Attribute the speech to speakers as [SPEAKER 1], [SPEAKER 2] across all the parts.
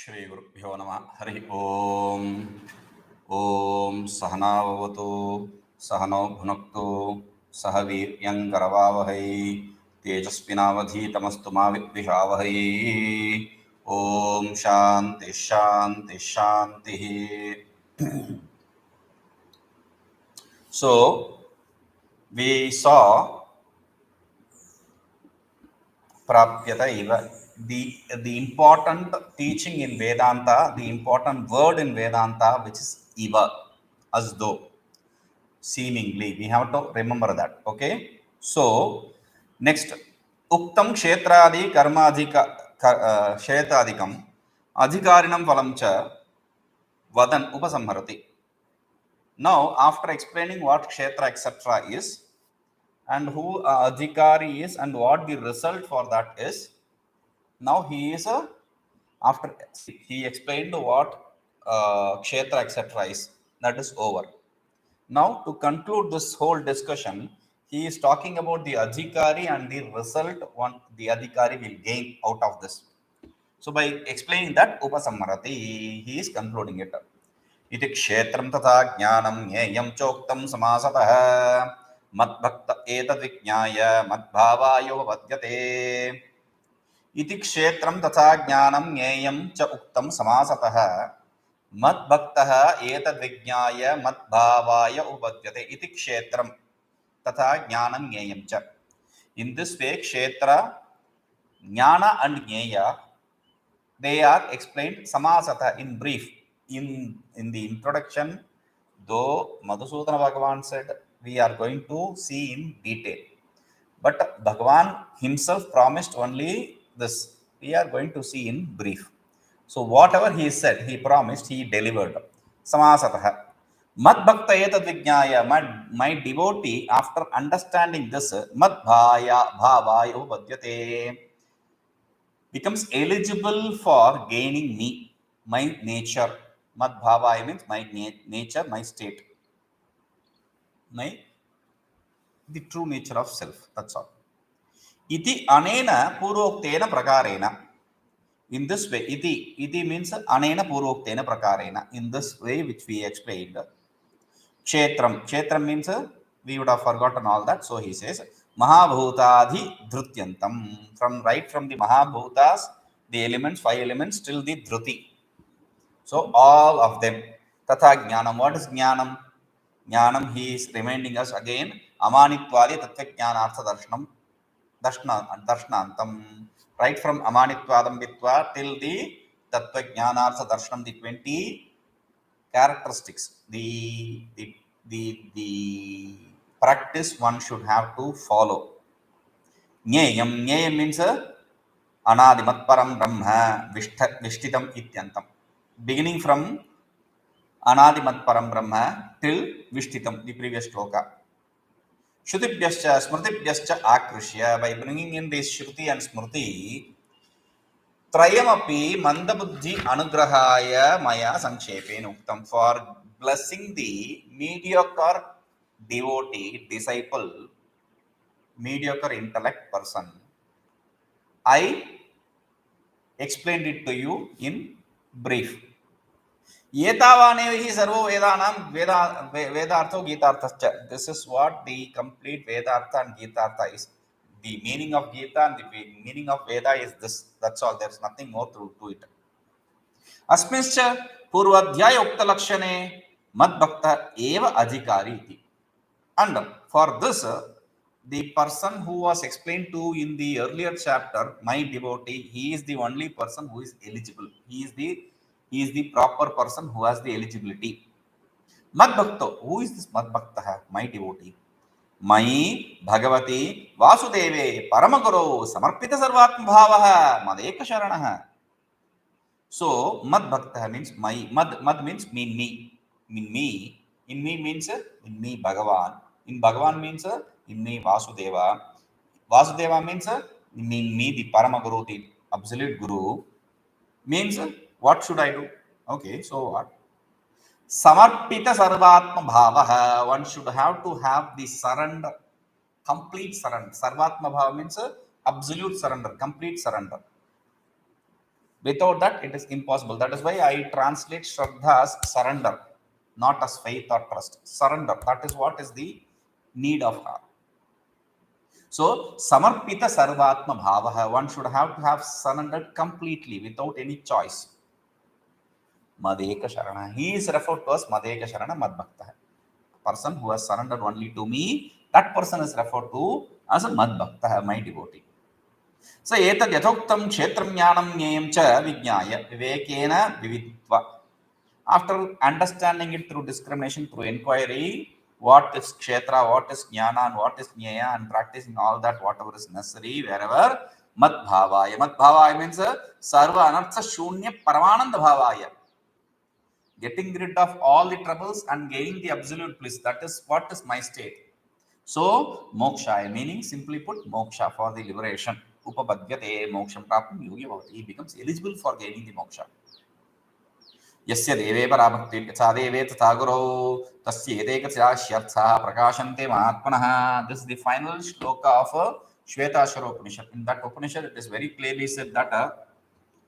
[SPEAKER 1] श्रीगुरुभ्यो नमः। हरि ओम। ओम सहनाववतु सहनौ भुनक्तु सह वीर्यङ्करवावहै तेजस्विनावधीतमस्तु मा विद्विषावहै। ओम शांति शांति शांति। So we saw prapyata iva, the important teaching in Vedanta, the important word in Vedanta, which is iva, as though, seemingly. We have to remember that. Okay. So next, uktam kshetradi karmadhika kshetradikam adhikarinam phalam cha vadan upasamharati. Now, after explaining what kshetra etc. is, and who adhikari is, and what the result for that is, now he is after he explained what kshetra etc. is, that is over. Now, to conclude this whole discussion, he is talking about the adhikari and the result one the adhikari will gain out of this. So by explaining that upasammarati, he is concluding it. Iti kshetram tatha jnanam nyayam choktam samasatah madbhakta etadvijnaya madbhavayo vadyate. Iti kshetram tatha jnanam nyayam cha uktam samasatah madbhaktah etadvijnaya madbhavaya upadyate. Iti kshetram tatha jnanam nyayam cha. In this way, kshetra, jnana and nyaya, they are explained samasata, in brief. In the introduction, though Madhusudana Bhagavan said we are going to see in detail, but Bhagavan himself promised only this. We are going to see in brief. So whatever he said, he promised, he delivered. Samasatah. Mad bhakta etad vijnaya, my devotee, after understanding this, mad bhavaya upadyate, becomes eligible for gaining me, my nature. Mad bhavaya means my nature, my state, the true nature of self. That's all. Iti anena purvoktena prakarena. In this way, iti means anena purvoktena prakarena. In this way, which we explained. Kshetram means we would have forgotten all that. So he says Mahabhutadhi Dhrutyantam. From the Mahabhutas, the elements, 5 elements, till the Dhruti. So all of them. Tatha Jnanam. What is Jnanam? Jnanam, he is reminding us again. Amanitvadi Tattva Jnanartha Darshanantam. Right from Amanitvadam Vitva till the Tattva Jnanartha Darshanam, the 20 characteristics, the practice one should have to follow. Nyayam means anadimat param brahma vishtitam ityantam. Beginning from anadimat param brahma till vishtitam, the previous shloka. Shrutibhyascha smrutibhyascha akrishya, by bringing in this shruti and smrti, Rayamapi mandabuddhi anugrahaya maya sankshepen uktam, for blessing the mediocre devotee, disciple, mediocre intellect person, I explained it to you in brief. Yetavanevi sarvo vedanam vedartho gitarthascha. This is what the complete Vedartha and Gitartha is. The meaning of Gita and the meaning of Veda is this. That's all. There's nothing more to it. Asminscha purvadhyaya ukta lakshane madbhakta eva adhikari iti. And for this, the person who was explained to in the earlier chapter, my devotee, he is the only person who is eligible. He is the proper person who has the eligibility. Madbhakta. Who is this Madbhakta? My devotee. Mai Bhagavati Vasudeve Paramaguru Samarpita Sarvatma Bhavaha Madeka Sharanaha. So Mad Bhakta means my. Mad means mean me. In me means in me Bhagavan. In Bhagavan means in me Vasudeva. Vasudeva means in me the Paramaguru, the absolute Guru. Means what should I do? Okay, so what? Samarpita Sarvatma Bhavaha. One should have to have the surrender, complete surrender. Sarvatma Bhava means absolute surrender, complete surrender. Without that, it is impossible. That is why I translate Shraddha as surrender, not as faith or trust. Surrender. That is what is the need of her. So, samarpita sarvatma bhavaha, one should have to have surrendered completely without any choice. Madeka Sharana. He is referred to as Madeka Sharana Madbhakta. Person who has surrendered only to me, that person is referred to as a Madbhakta, my devotee. So, etad yathoktam kshetram jnanam nyayam cha vijnaya vivekena vividva. After understanding it through discrimination, through inquiry, what is kshetra, what is jnana, and what is nyaya, and practicing all that, whatever is necessary, wherever, madbhavaya. Madbhavaya means sarva anartha shunya paramananda bhavaya. Getting rid of all the troubles and gaining the absolute bliss. That is what is my state. So, moksha, meaning simply put, moksha for the liberation. Upapadyate moksham praptam yogi bhavati. He becomes eligible for gaining the moksha. Yasya deve parabhakti tsadeve tathaguro tasya edeka shyartha prakashante mahatmanaha. This is the final shloka of Shvetashvara Upanishad. In that Upanishad, it is very clearly said that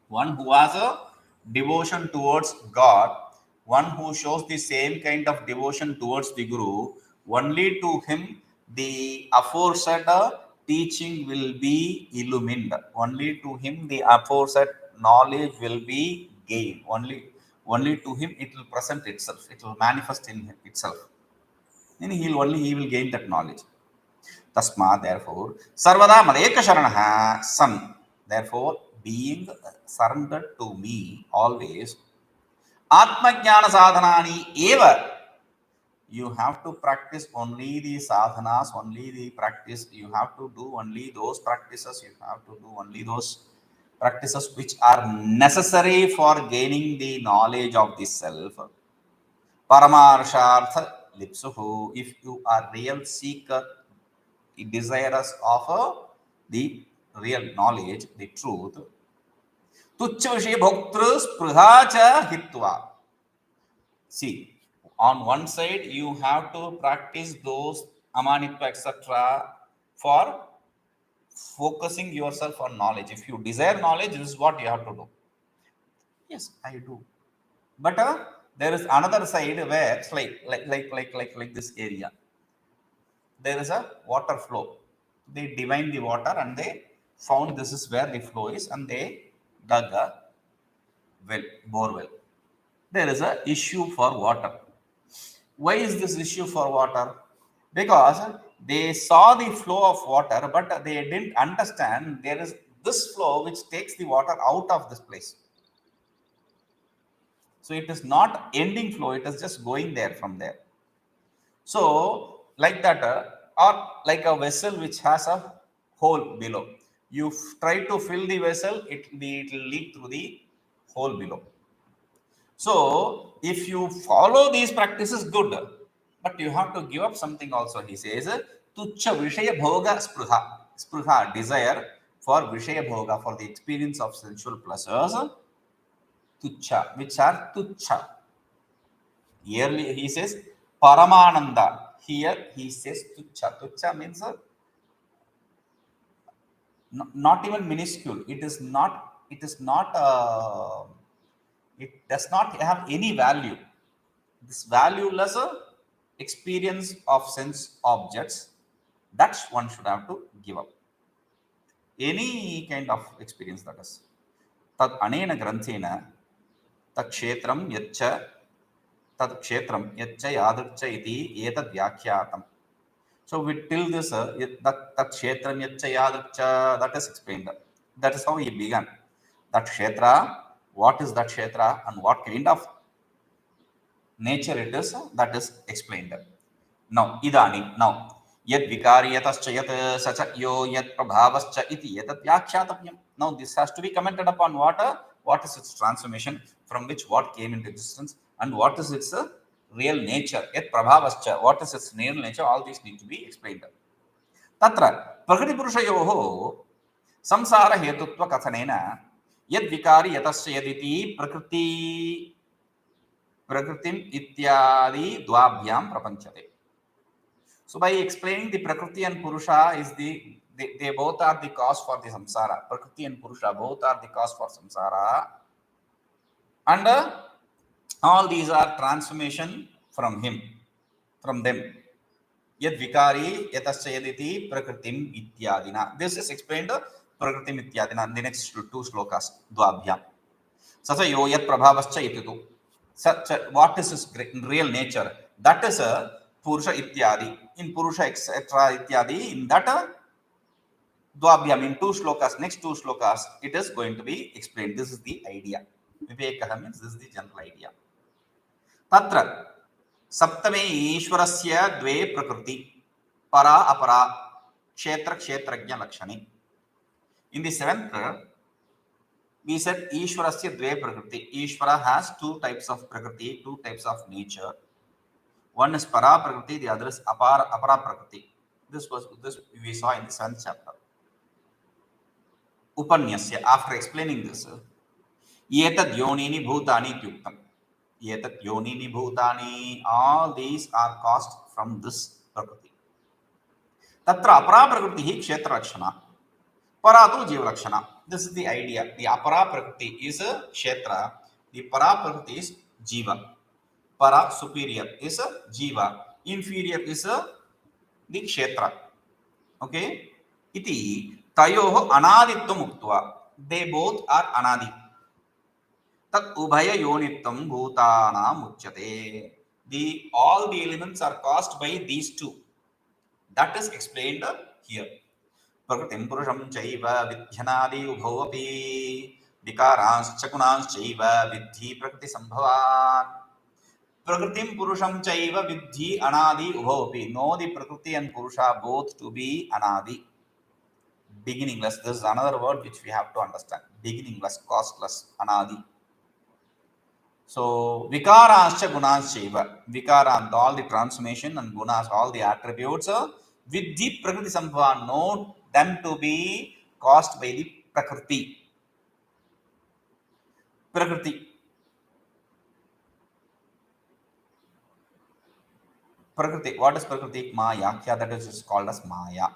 [SPEAKER 1] one who has a devotion towards God, one who shows the same kind of devotion towards the Guru, only to him the aforesaid teaching will be illumined. Only to him the aforesaid knowledge will be gained. Only to him it will present itself. It will manifest in itself. And he will gain that knowledge. Tasma, therefore, sarvada madeka sharanaha san. Therefore, being surrendered to me always, atma jnana sadhanani eva. You have to practice only the sadhanas, only the practice. You have to do only those practices. You have to do only those practices which are necessary for gaining the knowledge of the self. Paramarshartha lipsuhu. If you are real seeker, desirous of the real knowledge, the truth. Tuchya vishay bhoktru sprudha cha hitva. See, on one side, you have to practice those amanitva, etc. for focusing yourself on knowledge. If you desire knowledge, this is what you have to do. Yes, I do. But there is another side where it's like this area. There is a water flow. They divined the water and they found this is where the flow is, and they dug a well, bore well. There is a issue for water. Why is this issue for water? Because they saw the flow of water, but they didn't understand there is this flow which takes the water out of this place. So it is not ending flow, it is just going there from there. So like that, or like a vessel which has a hole below. You try to fill the vessel, it will leak through the hole below. So if you follow these practices, good, but you have to give up something also. He says, tuchya vishaya bhoga sprudha. Sprudha, desire for vishaya bhoga, for the experience of sensual pleasures. Tuchya, which are tuchya. Yearly, he says, paramananda. Here he says tuchya. Tuchya means not even minuscule. It does not have any value. This valueless experience of sense objects, that one should have to give up. Any kind of experience, that is. Tad anena granthena tad kshetram yaccha yadrcha iti etad vyakyatam. So till this that kshetram yaccha yadrcha, that is explained. That is how he began. That kshetra, what is that kshetra and what kind of nature it is, that is explained. Now, idani, now, yad vikariyatascha yat sacha yo yat prabhavascha iti yatat vyakhyatapyam. Now, this has to be commented upon what is its transformation, from which what came into existence, and what is its real nature, yat prabhavascha, what is its real nature, all these need to be explained. Tatra, prakriti purushayoho samsara hetutva kathanena yad vikari yatasya yaditi prakritim ityadi dvabhyam prapanchate. So by explaining the prakriti and purusha is the they both are the cause for the samsara. Prakriti and Purusha both are the cause for samsara. And all these are transformation from him, from them. Yad vikari yatasya yaditi prakritim ityadina. This is explained prakritim ityadina in the next two slokas, dvabhyam. Sasa yo yat prabhavascha ititu. Such what is his real nature? That is a Purusha ityadi. In Purusha etc. ityadi, in that dvabhyam, in two slokas, next two slokas, it is going to be explained. This is the idea. Vivekaha means this is the general idea. Tatra सप्तमे ईश्वरस्य द्वे प्रकृति परा अपरा क्षेत्र क्षेत्रज्ञ लक्षणे. In the seventh we said ईश्वरस्य द्वे प्रकृति. Ishvara has two types of prakriti, two types of nature. One is para prakriti, the other is apara prakriti. This we saw in the seventh chapter. Upanyasya, after explaining this, etad yonini bhutani ityuktam. Etat yonini bhutani, all these are caused from this prakriti. Tatra apara prakriti hi kshetra lakshana, paratu jiva lakshana. This is the idea. The apara prakriti is a kshetra, the para prakriti is jiva. Para superior is a jiva, inferior is a the kshetra. Okay? Iti tayoho anaditvam uktva. They both are anadi. Tat ubhaya yonittam bhutanam uchyate. The all the elements are caused by these two. That is explained here. Prakritim purusham chaiva vidhyanadi ubhau api vikaranschcha gunaschaiva vidhi prakriti sambhavan. Prakritim purusham chaiva vidhi anadi ubhau api. Know the prakriti and purusha both to be anadi. Beginningless. This is another word which we have to understand. Beginningless, causeless, anadi. So, vikaranscha gunaschaiva. Vikara, all the transformation, and gunas, all the attributes, with the prakriti sambhava, know them to be caused by the prakriti. Prakriti. Prakriti. What is prakriti? Maya. Yeah, that is called as Maya.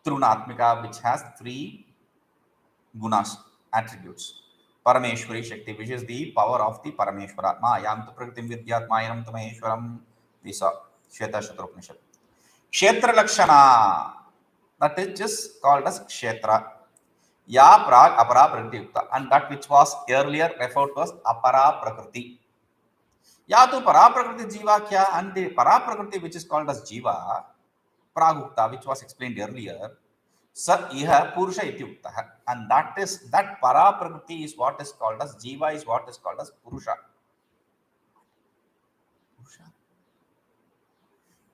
[SPEAKER 1] Trunatmika, which has three gunas, attributes. Parameshwari Shakti, which is the power of the Parameshwara. Mayam tu prakritim vidyatmayanam tu maheshwaram. We saw Shweta Shatropanishad. Kshetra Lakshana, that is just called as Kshetra. Ya prag apara prakriti yukta, and that which was earlier referred to as apara prakriti. Ya tu para prakriti jiva kya, and the para prakriti which is called as jiva, pragukta, which was explained earlier. Sa iha purusha ityukta, and that para prakriti is what is called as jiva, is what is called as purusha.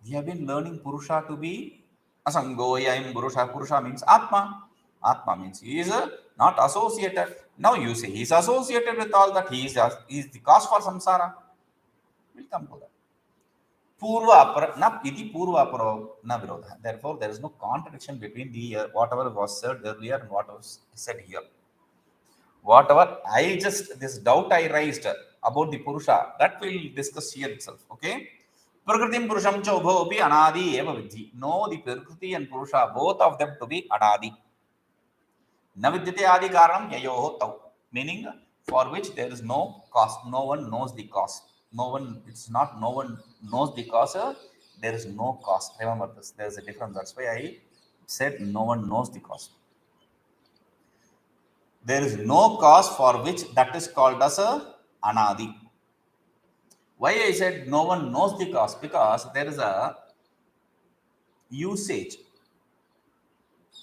[SPEAKER 1] We have been learning purusha to be asangoyam purusha. Purusha means atma. Atma means he is not associated. Now you say he is associated with all that. He is the cause for samsara. We'll come to that. Purva apara na iti purva apara na virodha. Therefore, there is no contradiction between the whatever was said earlier and what was said here. Whatever this doubt I raised about the purusha, that we'll discuss here itself. Okay. Prakritim purusham cha ubhau api anadi eva vidhi. Know the prakriti and purusha, both of them to be anadi. Na vidyate adi karanam yayoho tau. Meaning, for which there is no cause. No one knows the cause. No one knows the cause. There is no cause. Remember this. There is a difference. That's why I said no one knows the cause. There is no cause for which that is called as a anadi. Why I said no one knows the cause? Because there is a usage.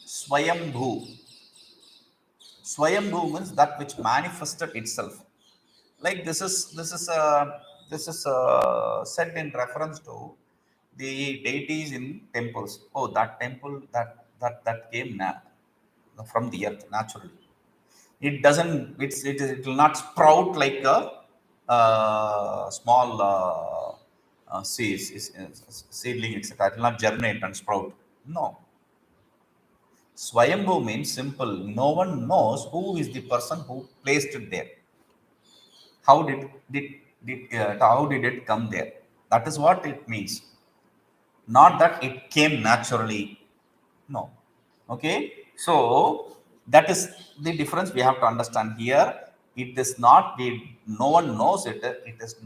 [SPEAKER 1] Swayambhu. Swayambhu means that which manifested itself. Like this is said in reference to the deities in temples. Oh, that temple that came from the earth naturally. It doesn't. It will not sprout like a small seedling, etc. It will not germinate and sprout. No. Swayambhu means simple. No one knows who is the person who placed it there. How did it come there? That is what it means. Not that it came naturally. No. Okay, so that is the difference we have to understand here. It is not, we, no one knows it. It is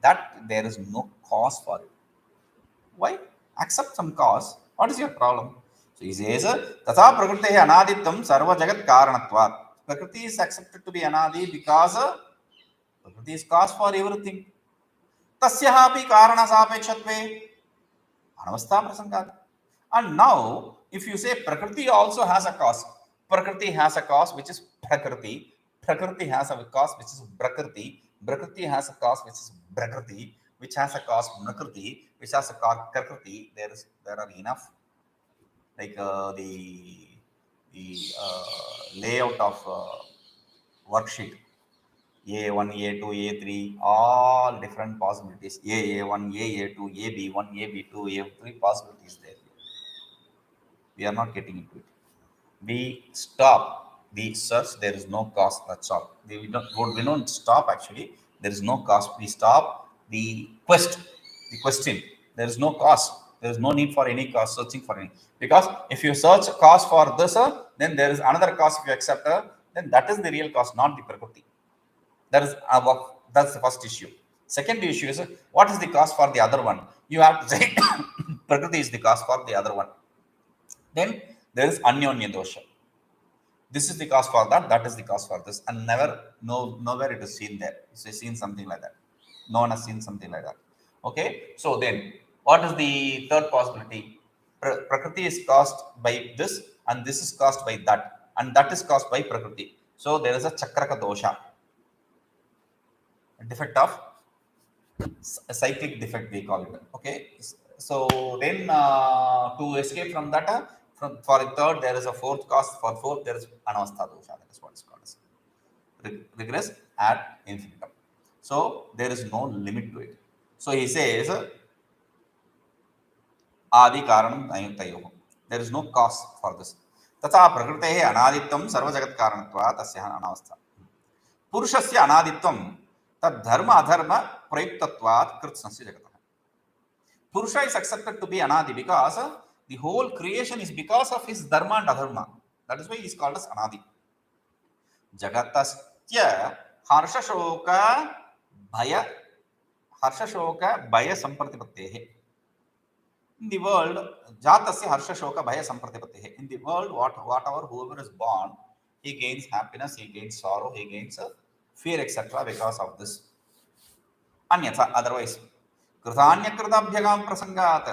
[SPEAKER 1] that there is no cause for it. Why? Accept some cause. What is your problem? So he says, Tatha Prakriti Anadittam Sarva Jagat Karanatvat. Prakriti is accepted to be Anadi because Prakriti is cause for everything. Tasyaha api Karana Sapekshvatve Anavastha Prasangat. And now, if you say Prakriti also has a cause, Prakriti has a cause which is Prakriti, Prakriti has a cause which is Prakriti, Prakriti has a cause which is Prakriti, which has a cause Prakriti, which has a cause Prakriti. There are enough, like the layout of worksheet. A1, A2, A3, all different possibilities. A1, A2, AB1, AB2, A3 possibilities there. We are not getting into it. We stop the search. There is no cost. That's all. We don't stop actually. There is no cost. We stop the quest, the question. There is no cost. There is no need for any cost searching for any. Because if you search cost for this, then there is another cost. If you accept, then that is the real cost, not the Prakriti. That's the first issue. Second issue is, what is the cost for the other one? You have to say Prakriti is the cost for the other one. Then there is Anyonya dosha. This is the cause for that, that is the cause for this, and nowhere it is seen there. It's seen something like that. No one has seen something like that. Okay, so then what is the third possibility? Prakriti is caused by this, and this is caused by that, and that is caused by Prakriti. So there is a Chakraka dosha, a defect of a cyclic defect, we call it. Okay, so then to escape from that, for the third there is a fourth cause. For fourth there is anavastha dosha. That is what is called as regress ad infinitum. So there is no limit to it. So he says adi karanam ayutayoh. There is no cause for this. तथा प्रकृतेः अनादित्वं सर्वजगत् कारणत्वात् तस्याः अनावस्था. पुरुषस्य अनादित्वं तद्धर्म अधर्म प्रयुक्तत्वात् कृत्स्नस्य जगतः. Purusha is accepted to be Anadi because the whole creation is because of his dharma and adharma. That is why he is called as Anadi. Jagatasya harsha shoka bhaya sampratipatte. In the world, jatasya harsha shoka bhaya sampratipatte. In the world, whatever whoever is born, he gains happiness, he gains sorrow, he gains fear, etc. because of this. Anyatha, otherwise. Kritanyakೃತ abhyagam prasangat.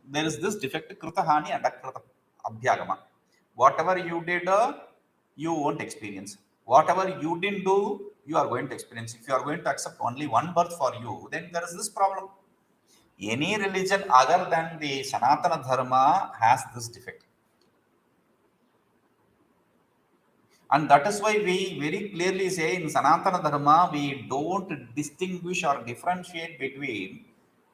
[SPEAKER 1] There is this defect, kritahani and akrita abhyagama. Whatever you did, you won't experience. Whatever you didn't do, you are going to experience. If you are going to accept only one birth for you, then there is this problem. Any religion other than the Sanatana Dharma has this defect. And that is why we very clearly say in Sanatana Dharma, we don't distinguish or differentiate between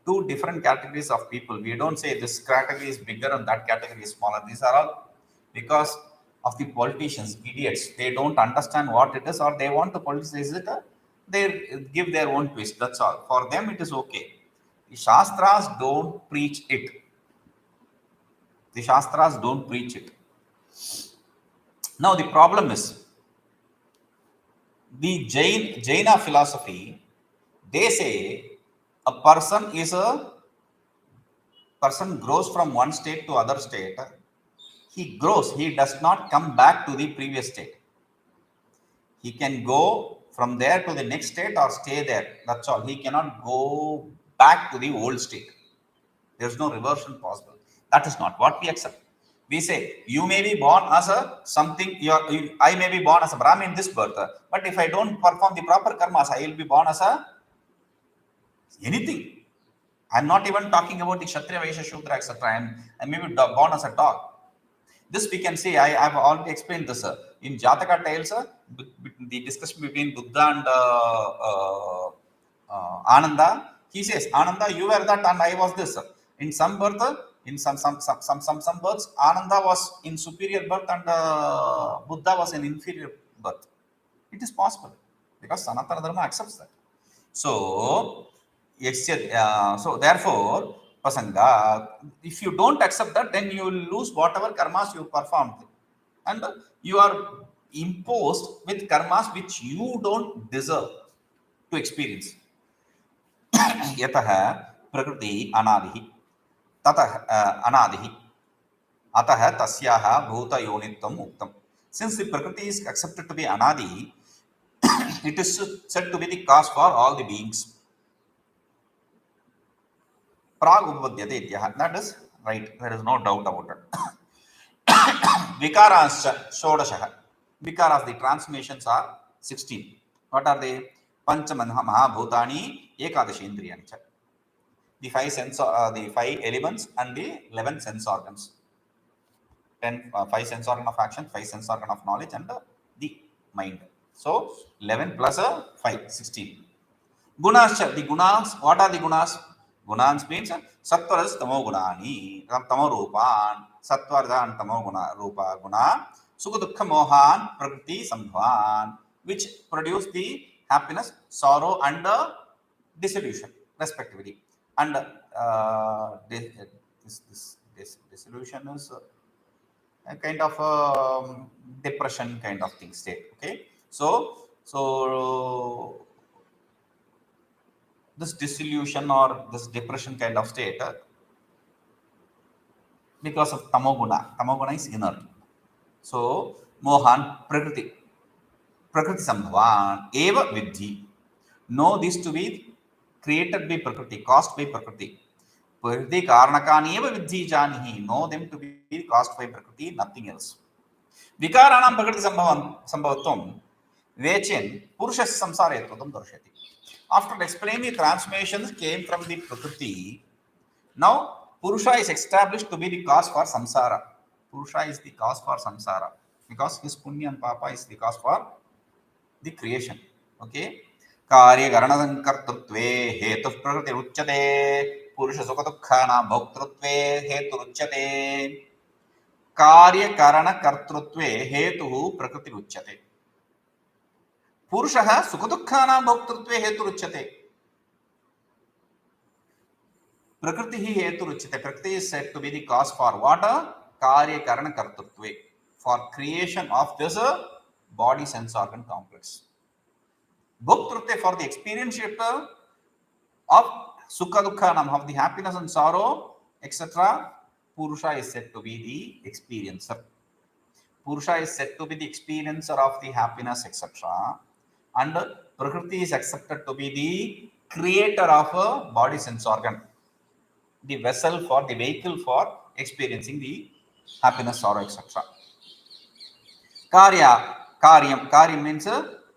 [SPEAKER 1] two different categories of people. We don't say this category is bigger and that category is smaller. These are all because of the politicians, idiots. They don't understand what it is, or they want to politicize it. They give their own twist. That's all. For them, it is okay. The Shastras don't preach it. The Shastras don't preach it. Now, the problem is the Jaina philosophy. They say a person grows from one state to other state. He grows. He does not come back to the previous state. He can go from there to the next state or stay there. That's all. He cannot go back to the old state. There's no reversion possible. That is not what we accept. We say, you may be born as a something, I may be born as a Brahmin in this birth, but if I don't perform the proper karmas, I will be born as a anything. I'm not even talking about the Kshatriya, Vaishya, Shudra, etc. I may be born as a dog. This we can say, I have already explained this. In Jataka tales, the discussion between Buddha and Ananda, he says, Ananda, you were that and I was this. In some birth, in some births, Ananda was in superior birth and Buddha was in inferior birth. It is possible because Sanatana Dharma accepts that. So, so therefore, pasanga. If you don't accept that, then you will lose whatever karmas you performed, and you are imposed with karmas which you don't deserve to experience. यतः प्रकृति अनादिः ततः अनादिः अतः तस्याः भूतयोनित्वम् उक्तम्. Since the Prakriti is accepted to be anadi, it is said to be the cause for all the beings. Prag upadyate ityah. That is right. There is no doubt about it. Vikaras shodashah. Vikaras, the transformations are 16. What are they? Panchamahabhutani ekadashindriyani. The five elements and the 11 sense organs. 5 sense organ of action, 5 sense organ of knowledge, and the mind. So 11 plus 5, 16. Gunas, the gunas, what are the gunas? Gunas means sattvaras tamo gunani, tamo rupan, sattvarga and tamo guna, rupa guna, sukha dukkha mohan, prakriti sambhavan, which produce the happiness, sorrow, and dissolution, respectively. And this dissolution is a kind of depression kind of thing state. Okay, so this dissolution or this depression kind of state, because of tamoguna is inert. So mohan prakriti sambhavan eva vidhi. Know this to be created by prakriti, caused by prakriti. Prakriti karanakani eva vidhi janihi. Know them to be caused by prakriti, nothing else. Vikaranam prakriti sambhavatvam vechin purushas samsaretvatam darshati. After explaining the transformations came from the prakriti, now Purusha is established to be the cause for samsara. Purusha is the cause for samsara because his punya and papa is the cause for the creation. Okay. Karya karana kartrutve hetu prakriti uchyate. Purusha sukha dukkhana bhoktrutve hetu uchyate. Karya karana kartrutve hetu prakriti uchyate. Purusha sukha dukkhana bhoktrutve hetu uchyate. Prakriti hetu uchyate. Prakriti is said to be the cause for what? Karya karana kartrutve, for creation of this body sense organ complex. Bhoktrutve, for the experience of sukha dukkhanam, of the happiness and sorrow, etc. Purusha is said to be the experiencer. Purusha is said to be the experiencer of the happiness, etc. And Prakriti is accepted to be the creator of a body sense organ, the vessel for the vehicle for experiencing the happiness, sorrow, etc. Karyam means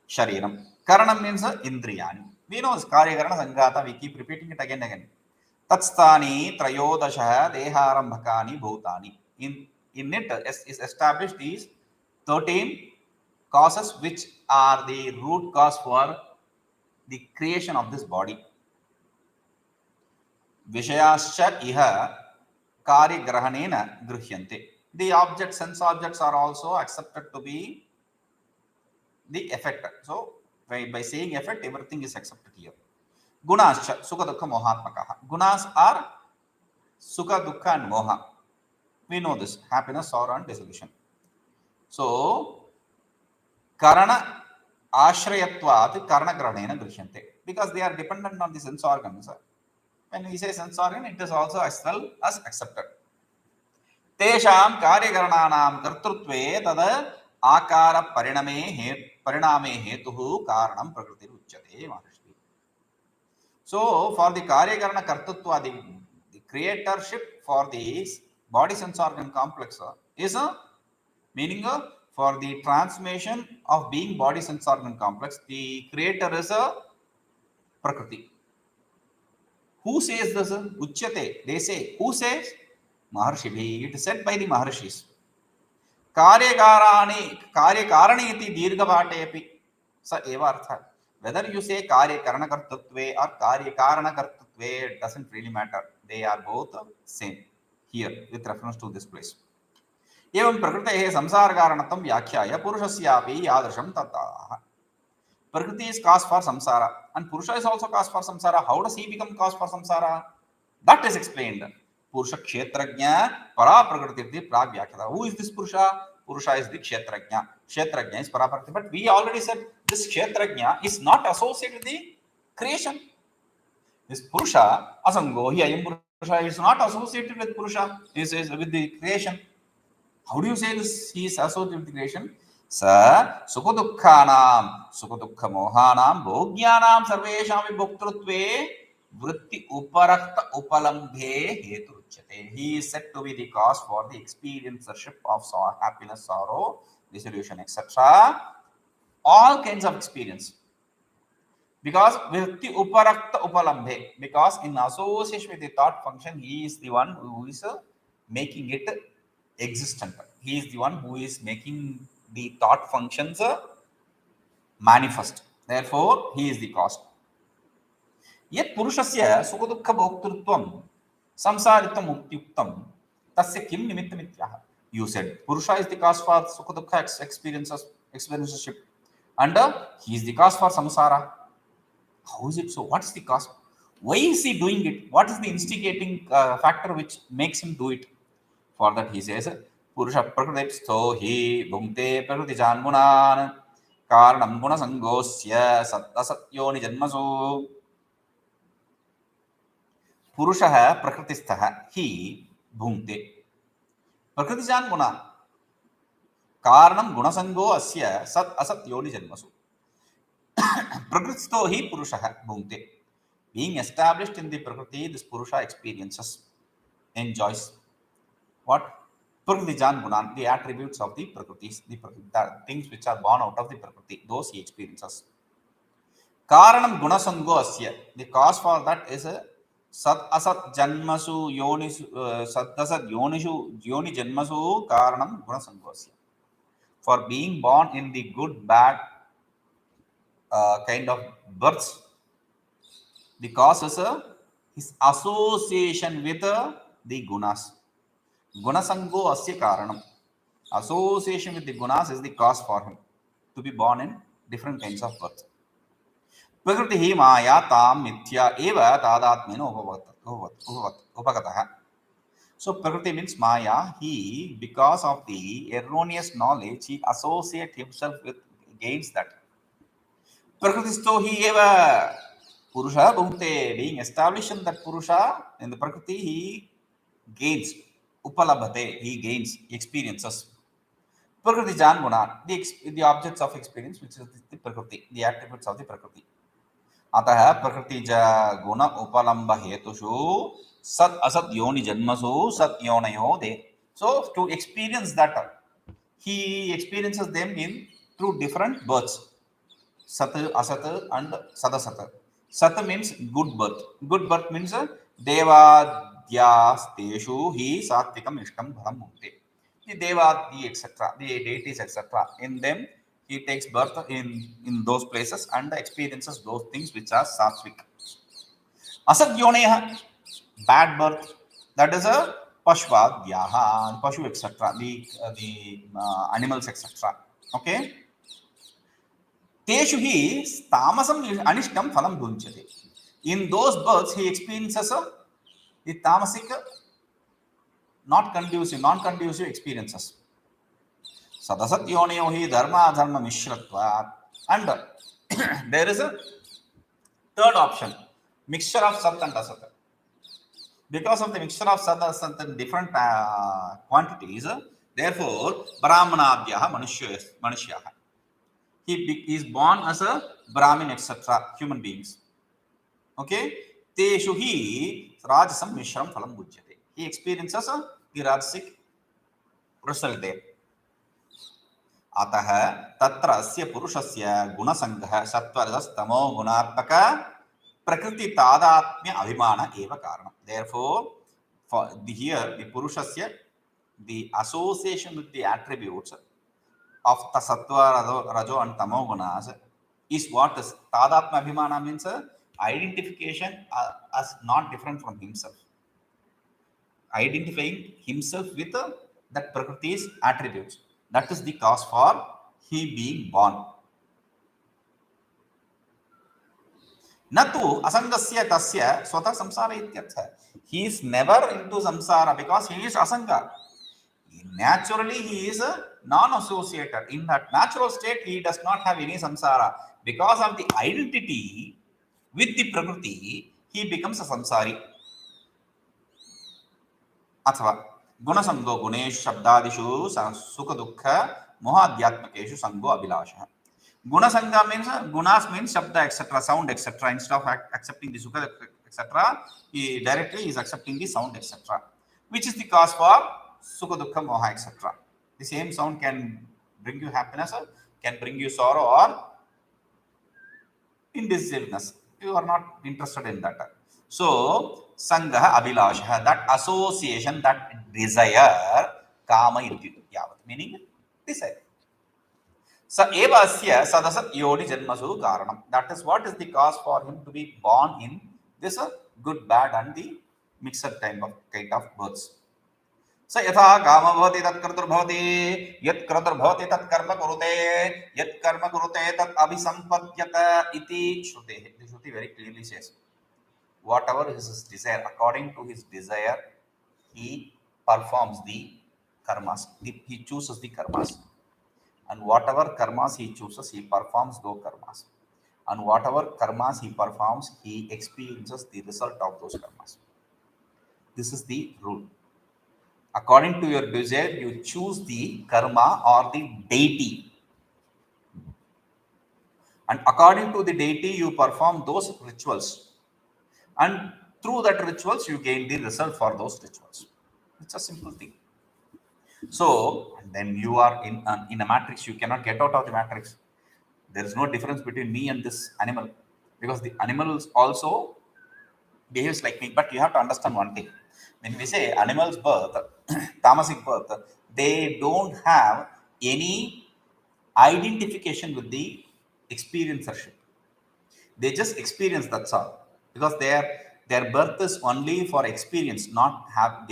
[SPEAKER 1] shariram. Karanam means indriyani. We know this Karya Karana Sangata, we keep repeating it again and again. Tatstani Trayodasha Deharambhakani Bhutani. In it is established these 13 causes which are the root cause for the creation of this body. Vishayascha iha Karya Grahanena Gruhyante. The objects, sense objects are also accepted to be the effect. So by saying effect, everything is accepted here. Gunas sukha dukkha mohatmakaha. Gunas are sukha dukkha and moha. We know this, happiness, sorrow, and dissolution. So karana ashrayatvat karana granena grishyante, because they are dependent on the sense organs. When we say sense organ, it is also as well as accepted. Tesham karyakaranaanam kartrutve tada akara pariname hetuhu karanam prakriti uchyate maharishi. So for the karyakarana kartutva, the creatorship for the body sense organ complex is a meaning for the transformation of being body sense organ complex. The creator is a prakriti. Who says this? Uchyate. They say. Who says? Maharshi. It is said by the Maharshis. Karyakarani iti dirghavate sa eva artha. Whether you say Karya Karana Kartatve or Karya Karana Kartatve, doesn't really matter. They are both same here with reference to this place. Evam prakritehe samsara karanatam vyakhyaya purushasyapi yadrasham tattah. Prakriti is cause for samsara and Purusha is also cause for samsara. How does he become cause for samsara? That is explained. Purusha Kshetrajna Para Prakriti Prag Vyakhya. Who is this Purusha? Purusha is the Kshetrajna. Kshetrajna is Para Prakriti. But we already said this Kshetrajna is not associated with the creation. This Purusha, Asango, here Purusha is not associated with Purusha, is with the creation. How do you say this? He is associated with the creation. Sa Sukadukhanam, Sukadukha Mohanam, Bhogyanam, Sarvesham Bhoktrutve, Vritti Uparakta Upalambhe Heturuchate. He is said to be the cause for the experiencership of happiness, sorrow, dissolution, etc. All kinds of experience. Because Vritti Uparakta Upalambhe, because in association with the thought function, he is the one who is making it existent. He is the one who is making the thought functions manifest. Therefore, he is the cause. Yet Purushasya Sukadukha Bhoktrutvam Samsarittam Muktyuktam Tasya Kim Nimittamityah. You said Purusha is the cause for Sukadukha experiencership, and he is the cause for samsara. How is it so? What is the cause? Why is he doing it? What is the instigating factor which makes him do it? For that he says, Purusha Prakritipstho hi bhungte prakriti janmunan karanam guna sangosya sattasatyoni janmasu. Purusha Prakritistha hi bhungte prakriti janmunan karanam guna sango asya sat asatyoni janmasu. Prakritistho hi Purusha bhungte. Being established in the Prakriti, this Purusha experiences, enjoys. What? Prakriti Jan Gunan, the attributes of the Prakriti, the things which are born out of the Prakriti, those he experiences. Karanam Gunasango Asya, the cause for that is a Sat Asat Janmasu Yoni Sat Asat Yoni Janmasu Karanam Gunasango Asya. For being born in the good, bad kind of births, the cause is his association with the gunas. Gunasango asya karanam. Association with the gunas is the cause for him to be born in different kinds of birth. Prakriti hi maya tam mithya eva tadatmena upagataha. So Prakriti means Maya. He, because of the erroneous knowledge, he associates himself with, against that. Prakritisto hi eva Purusha bhukte, being established in that Purusha, in the Prakriti, he gains. Upalabhate, he gains, experiences. Prakriti jan guna, the objects of experience, which is the Prakriti, the attributes of the Prakriti. Ataha Prakriti ja guna upalamba hetushu sat asat yoni janmasu sat yonayo de. So to experience that, he experiences them in through different births. Sat, asat and sadasat. Sat means good birth. Good birth means Devadyasteshu hi satvikam ishtam bhalam mukti. The Devadi, etc., the deities, etc., in them he takes birth in those places and experiences those things which are satvik. Asat yoneha, bad birth, that is a Pashvadyaha, Pashu, etc., the animals, etc. Okay. Teshu hi tamasam anishtam phalam bhunjate. In those births, he experiences the tamasic, not conducive, non-conducive experiences. Sadasat yoneyo hi dharma dharma mishratvat. And there is a third option, mixture of sat and asat. Because of the mixture of sat and asat in different quantities, therefore, brahmanabhyaha manushyaha. He is born as a Brahmin, etc., human beings. Okay? Teshu hi rajasam mishram phalam bhujyate. He experiences the rajasic result there. Ataha tatra asya purushasya gunasangha sattvarajastamo gunatmaka prakriti tadatmya abhimana eva karanam. Therefore, for here the purushasya, the association with the attributes of the sattva, rajo and tamo gunas is what is tadatma abhimana means identification as not different from himself. Identifying himself with that Prakriti's attributes. That is the cause for he being born. न तु असङ्गस्य तस्य स्वतः संसार इत्यर्थः. He is never into samsara because he is asanga. Naturally he is a non-associated. In that natural state he does not have any samsara. Because of the identity with the prakriti, he becomes a samsari. अथवा गुणसंगो गुणेषु शब्दादिषु सुख दुःख मोहाध्यात्मकेषु संगो अभिलाषः. Gunasanga means gunas means shabda etc. sound etc. Instead of accepting the sukha etc. he directly is accepting the sound etc. Which is the cause for sukha dukkha moha etc. The same sound can bring you happiness or can bring you sorrow or indecisiveness. You are not interested in that. So sangha abhilasha, that association, that desire, kama iti yavat, meaning desire. Sa eva asya sadasat yodi janmasu karanam. That is what is the cause for him to be born in this good, bad and the mixed kind of births. Sa yatha kama bhavati tat kratur bhavati, yat kratur bhavati tat karma kurute, yat karma kurute tat abhisampadyata iti shruti. The shruti very clearly says, whatever is his desire, according to his desire, he performs the karmas. He chooses the karmas. And whatever karmas he chooses, he performs those karmas. And whatever karmas he performs, he experiences the result of those karmas. This is the rule. According to your desire, you choose the karma or the deity. And according to the deity, you perform those rituals. And through that rituals, you gain the result for those rituals. It's a simple thing. So then you are in a matrix. You cannot get out of the matrix. There is no difference between me and this animal, because the animals also behaves like me. But you have to understand one thing. When we say animals birth, tamasic birth, they don't have any identification with the experiencership. They just experience, that's all. Because their birth is only for experience, not having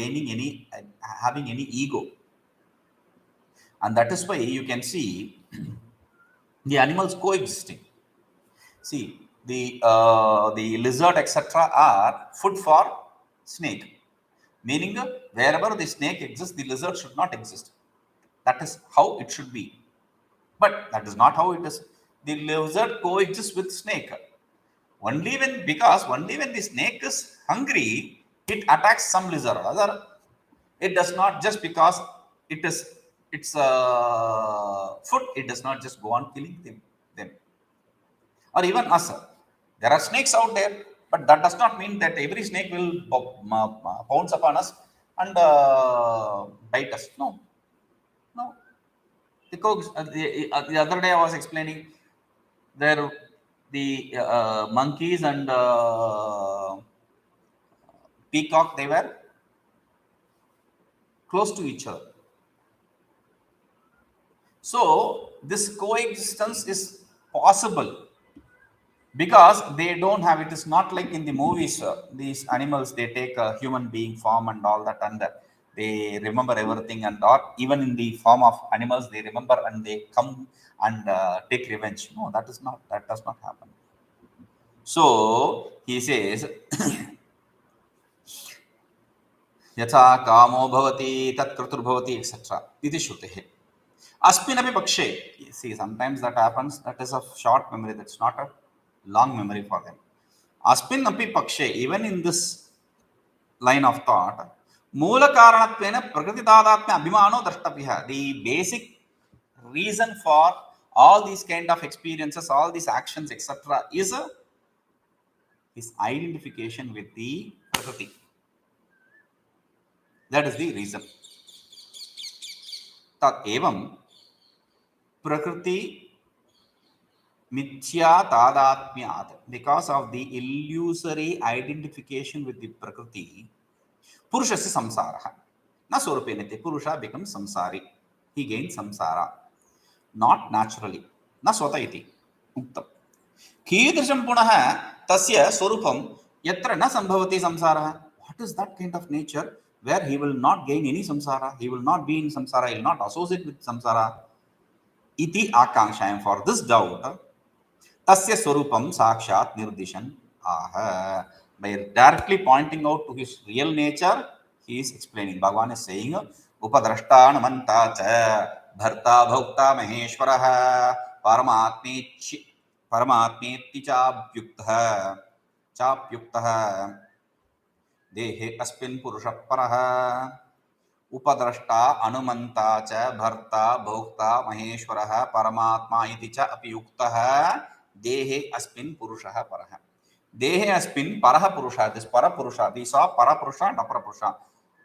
[SPEAKER 1] any ego. And that is why you can see the animals coexisting. See, the lizard etc. are food for snake, meaning wherever the snake exists, the lizard should not exist. That is how it should be. But that is not how it is. The lizard coexists with snake. Only when the snake is hungry, it attacks some lizard. Other, it does not just because it's food. It does not just go on killing them. Or even us. There are snakes out there, but that does not mean that every snake will pounce upon us and bite us. No. The other day I was explaining there. The monkeys and peacock, they were close to each other. So this coexistence is possible because they don't have, it is not like in the movies, these animals, they take a human being form and all that, and they remember everything, and or even in the form of animals they remember and they come and take revenge. No, that does not happen. So he says yatha kamo bhavati tat kratur bhavati etc. iti shrutehe. Aspinapi pakshe. See, sometimes that happens. That is a short memory. That's not a long memory for them. Aspinapi pakshe, even in this line of thought, moola karanatvena prakriti tadatmya abhimano drashtavya. The basic reason for all these kind of experiences, all these actions etc. is his identification with the prakriti. That is the reason. Tat evam prakriti mithya tadatmyat, because of the illusory identification with the prakriti, purushasya samsara na swarupenite. Purusha becomes samsari. He gains samsara, not naturally. Na swata iti uktam. Kidrisham punaha tasya swarupam yatra na sambhavati samsara. What is that kind of nature where he will not gain any samsara? He will not be in samsara. He will not associate with samsara. Iti akanksha. For this doubt, tasya swarupam sakshat nirdishan Aha. By directly pointing out to his real nature, he is explaining. Bhagavan is saying, Upadrashta Anumanta cha Bharta Bhokta Maheshwaraha Paramatmeti Chapyuktaha Dehe Aspin Purusha Paraha Upadrashta Anumanta cha Bharta Bhokta Maheshwaraha Paramatma iti cha apyuktaha Dehe Aspin Purushaha Paraha. Dehe Aspin Paraha Purusha. This Para Purusha. We saw Para Purusha and Apara Purusha.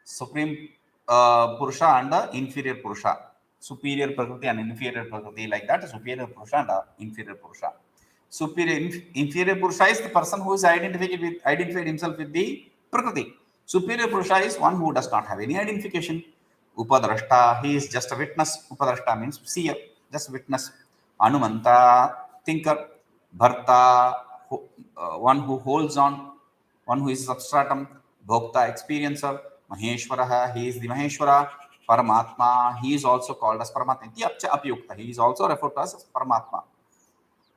[SPEAKER 1] Supreme Purusha and inferior Purusha. Superior Prakriti and inferior Prakriti, like that. Superior Purusha and inferior Purusha. Inferior Purusha is the person who is identified himself with the Prakriti. Superior Purusha is one who does not have any identification. Upadrashta, he is just a witness. Upadrashta means seer, just witness. Anumanta, thinker. Bharta, one who holds on, one who is substratum. Bhokta, experiencer. Maheshwaraha, he is the Maheshwara. Paramatma, he is also called as Paramatma. Apyukta, he is also referred to as Paramatma.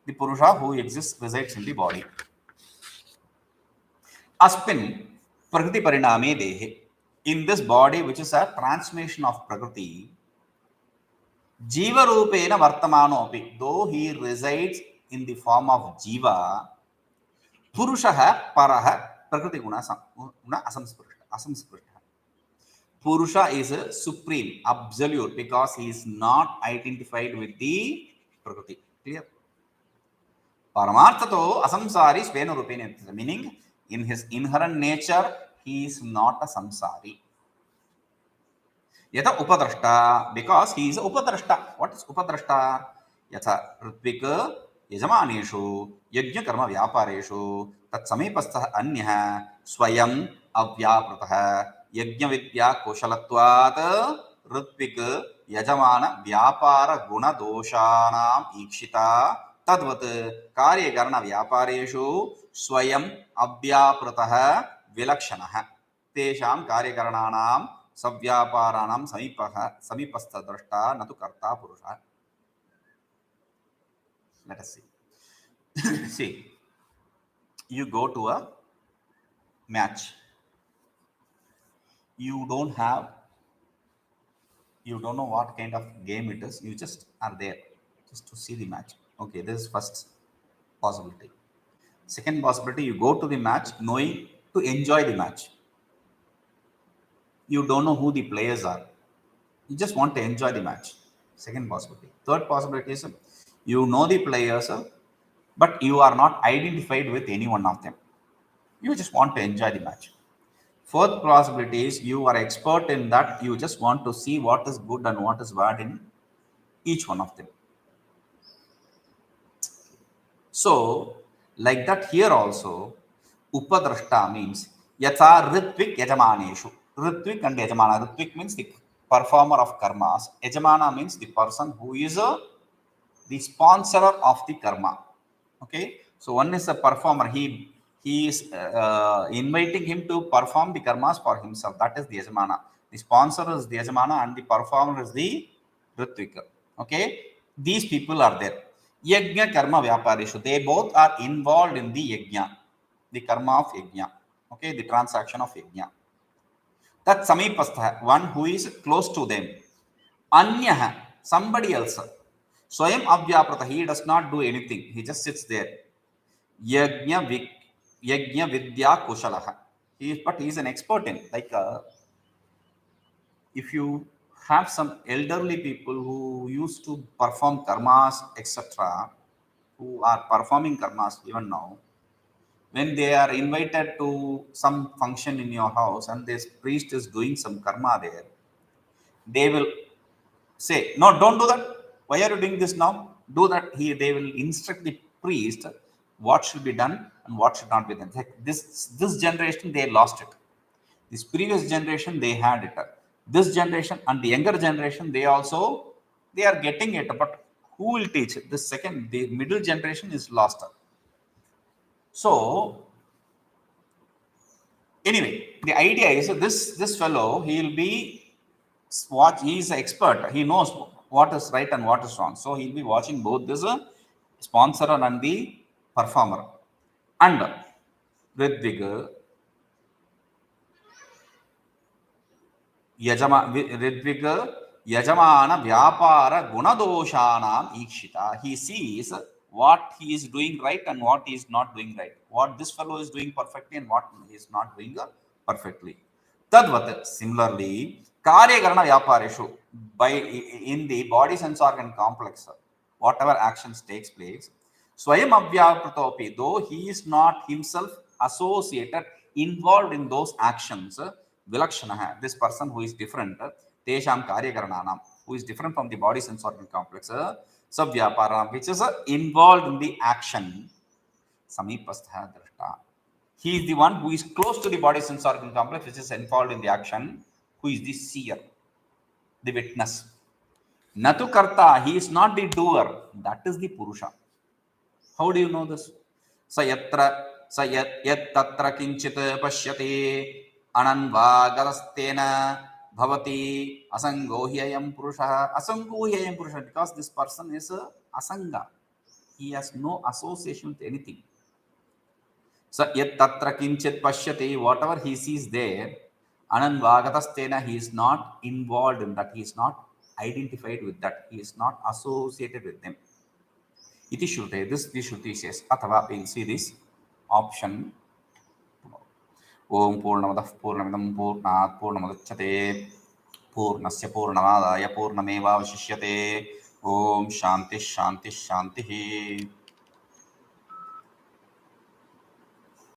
[SPEAKER 1] The Purusha who exists, resides in the body. Aspin, Prakriti Pariname Dehe. In this body, which is a transformation of Prakriti, Jiva Rupena Vartamanopi, though he resides in the form of Jiva, Purushaha Paraha Prakriti Guna Asamsprishta. Purusha is a supreme, absolute, because he is not identified with the Prakriti. Clear? Paramarthato asamsari svena rupena, meaning in his inherent nature, he is not a samsari. Yatha upadrashta, because he is a upadrashta. What is upadrashta? Yatha ritvika yajamaneshu yajna karma vyapareshu tat samipastha anyah swayam avyapratah yajna vidya kushalatvat ritvika yajamana vyapara guna doshanam ikshita तद्वत् कार्यकरण व्यापारेषु स्वयं अव्यापृतः विलक्षणः तेषां कार्यकरणानां सव्यापाराणां समीपस्थद्रष्टा न तु कर्ता पुरुषः. Let us see. See, you go to a match. You don't know what kind of game it is. You just are there just to see the match. Okay, this is first possibility. Second possibility, you go to the match knowing to enjoy the match. You don't know who the players are. You just want to enjoy the match. Second possibility. Third possibility is you know the players, but you are not identified with any one of them. You just want to enjoy the match. Fourth possibility is you are expert in that. You just want to see what is good and what is bad in each one of them. So, like that here also, upadrashta means yatha ritvik yajamaneshu. Ritvik and yajamana. Ritvik means the performer of karmas. Yajamana means the person who is the sponsor of the karma. Okay, so one is a performer. He is inviting him to perform the karmas for himself. That is the yajamana. The sponsor is the yajamana and the performer is the ritvika. Okay, these people are there. Yajna karma vyapareshu. They both are involved in the yajna, the karma of yajna. Okay, the transaction of yajna. That samipastha, one who is close to them. Anyaha, somebody else. Swayam avyaprata, he does not do anything. He just sits there. Yajna vidya kushalaha. But he is an expert in, like, if you have some elderly people who used to perform karmas, etc., who are performing karmas even now, when they are invited to some function in your house and this priest is doing some karma there, they will say, no, don't do that. Why are you doing this now? Do that. They will instruct the priest what should be done and what should not be done. This generation, they lost it. This previous generation, they had it. This generation and the younger generation, they are getting it. But who will teach it? The middle generation is lost. So, anyway, the idea is this fellow, he is an expert. He knows what is right and what is wrong. So, he'll be watching both this sponsor and the performer. And ऋत्विग ऋत्विग यजमान व्यापार गुणदोषाणाम ईक्षिता. He sees what he is doing right and what he is not doing right, what this fellow is doing perfectly and what he is not doing perfectly. Tadvat, similarly, karyakarana vyapareshu, by in the body sense organ complex, whatever actions takes place, swayam avyapratopi, though he is not himself associated, involved in those actions, vilakshana, this person who is different, tesham karyakarananam, who is different from the body sense organ complex, savyaparanam, which is involved in the action, samipastha drashta. He is the one who is close to the body sense organ complex, which is involved in the action, who is the seer, the witness. Natu karta, he is not the doer, that is the purusha. How do you know this? Yat tatra kinchit pashyati ananvagarastena bhavati asangohyayam purusha. Asangohyayam purusha, because this person is asanga. He has no association with anything. So yat tatra kinchit pashyati, whatever he sees there, ananvagatastena, he is not involved in that. He is not identified with that. He is not associated with them. Iti Shrute, this the Shruti says. Athava, we'll see this option. Om Purnamadah Purnamidam Purnat Purnamadachyate Purnasya Purnamadaya Purnameva Vashishyate. Om Shanti Shanti Shanti.